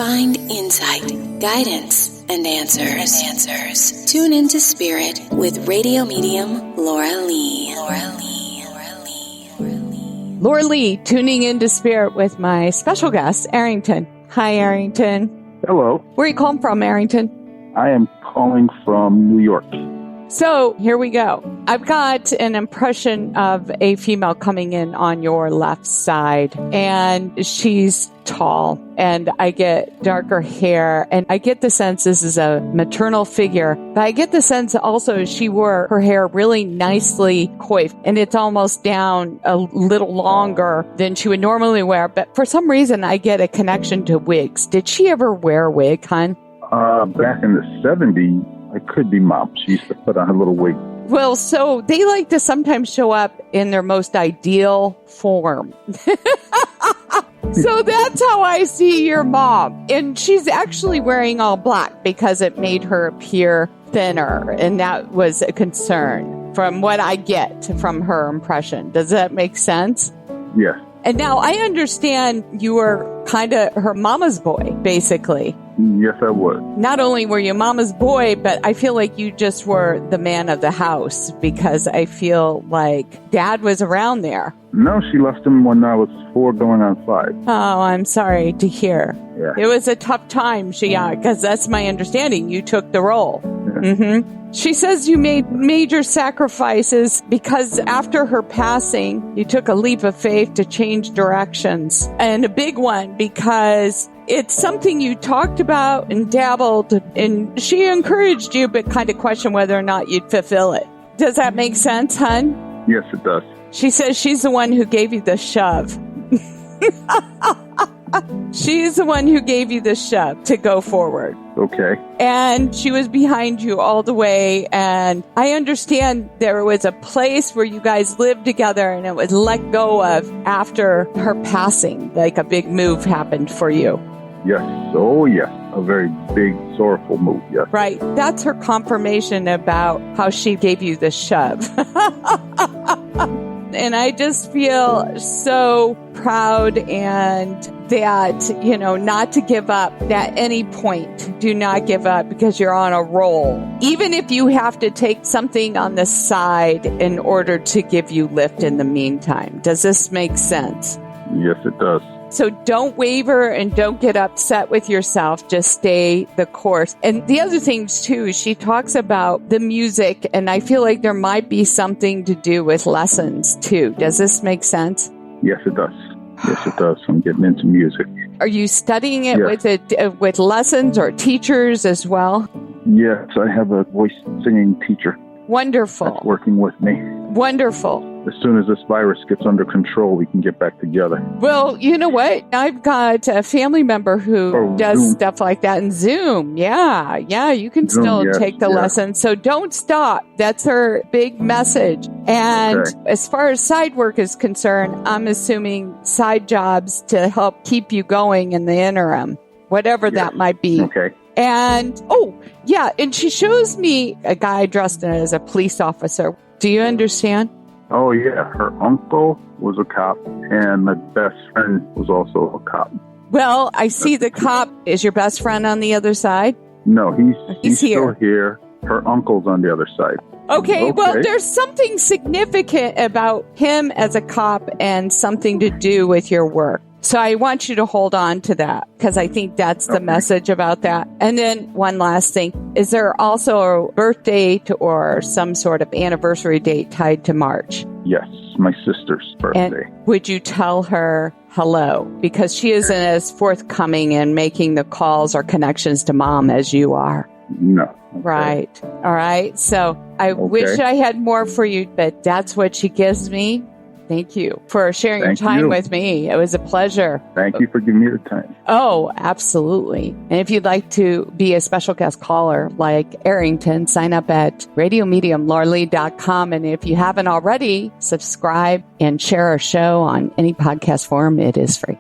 Find insight, guidance, and answers. Tune into Spirit with radio medium Laura Lee. Laura Lee, tuning into Spirit with my special guest, Errington. Hi, Errington. Hello. Where are you calling from, Errington? I am calling from New York. So here we go. I've got an impression of a female coming in on your left side, and she's tall, and I get darker hair, and I get the sense this is a maternal figure, but I get the sense also she wore her hair really nicely coiffed, and it's almost down a little longer than she would normally wear, but for some reason I get a connection to wigs. Did she ever wear a wig, hon? Back in the 70s, I could be Mom. She used to put on a little wig. Well, so they like to sometimes show up in their most ideal form. So that's how I see your mom. And she's actually wearing all black because it made her appear thinner. And that was a concern from what I get from her impression. Does that make sense? Yes. And now I understand you were kind of her mama's boy, basically. Yes, I was. Not only were you mama's boy, but I feel like you just were the man of the house because I feel like dad was around there. No, she left him when I was 4 going on 5. Oh, I'm sorry to hear. Yeah. It was a tough time, because that's my understanding. You took the role. Yeah. Mm-hmm. She says you made major sacrifices because after her passing, you took a leap of faith to change directions. And a big one because it's something you talked about and dabbled, and she encouraged you, but kind of questioned whether or not you'd fulfill it. Does that make sense, hon? Yes, it does. She says she's the one who gave you the shove. She's the one who gave you the shove to go forward. Okay. And she was behind you all the way. And I understand there was a place where you guys lived together and it was let go of after her passing. Like a big move happened for you. Yes. Oh, yes. A very big, sorrowful move. Yes. Right. That's her confirmation about how she gave you the shove. And I just feel so proud and that, not to give up at any point. Do not give up because you're on a roll. Even if you have to take something on the side in order to give you lift in the meantime. Does this make sense? Yes, it does. So don't waver and don't get upset with yourself. Just stay the course. And the other things too, she talks about the music, and I feel like there might be something to do with lessons too. Does this make sense? Yes, it does. Yes, it does. I'm getting into music. Are you studying it with lessons or teachers as well? Yes, I have a voice singing teacher. Wonderful. That's working with me. Wonderful. As soon as this virus gets under control, we can get back together. Well, you know what? I've got a family member who does Zoom. stuff like that in Zoom. Yeah, you can still take the lesson. So don't stop. That's her big message. And as far as side work is concerned, I'm assuming side jobs to help keep you going in the interim, whatever that might be. Okay. And, and she shows me a guy dressed as a police officer. Do you understand? Oh, yeah. Her uncle was a cop, and my best friend was also a cop. Well, I see the cop. Is your best friend on the other side? No, he's here. Still here. Her uncle's on the other side. Okay, well, there's something significant about him as a cop and something to do with your work. So I want you to hold on to that because I think that's the message about that. And then one last thing. Is there also a birth date or some sort of anniversary date tied to March? Yes, my sister's birthday. And would you tell her hello? Because she isn't as forthcoming in making the calls or connections to Mom as you are. No. Okay. Right. All right. So I wish I had more for you, but that's what she gives me. Thank you for sharing your time with me. It was a pleasure. Thank you for giving me the time. Oh, absolutely. And if you'd like to be a special guest caller like Errington, sign up at radiomediumlauralee.com. And if you haven't already, subscribe and share our show on any podcast forum. It is free.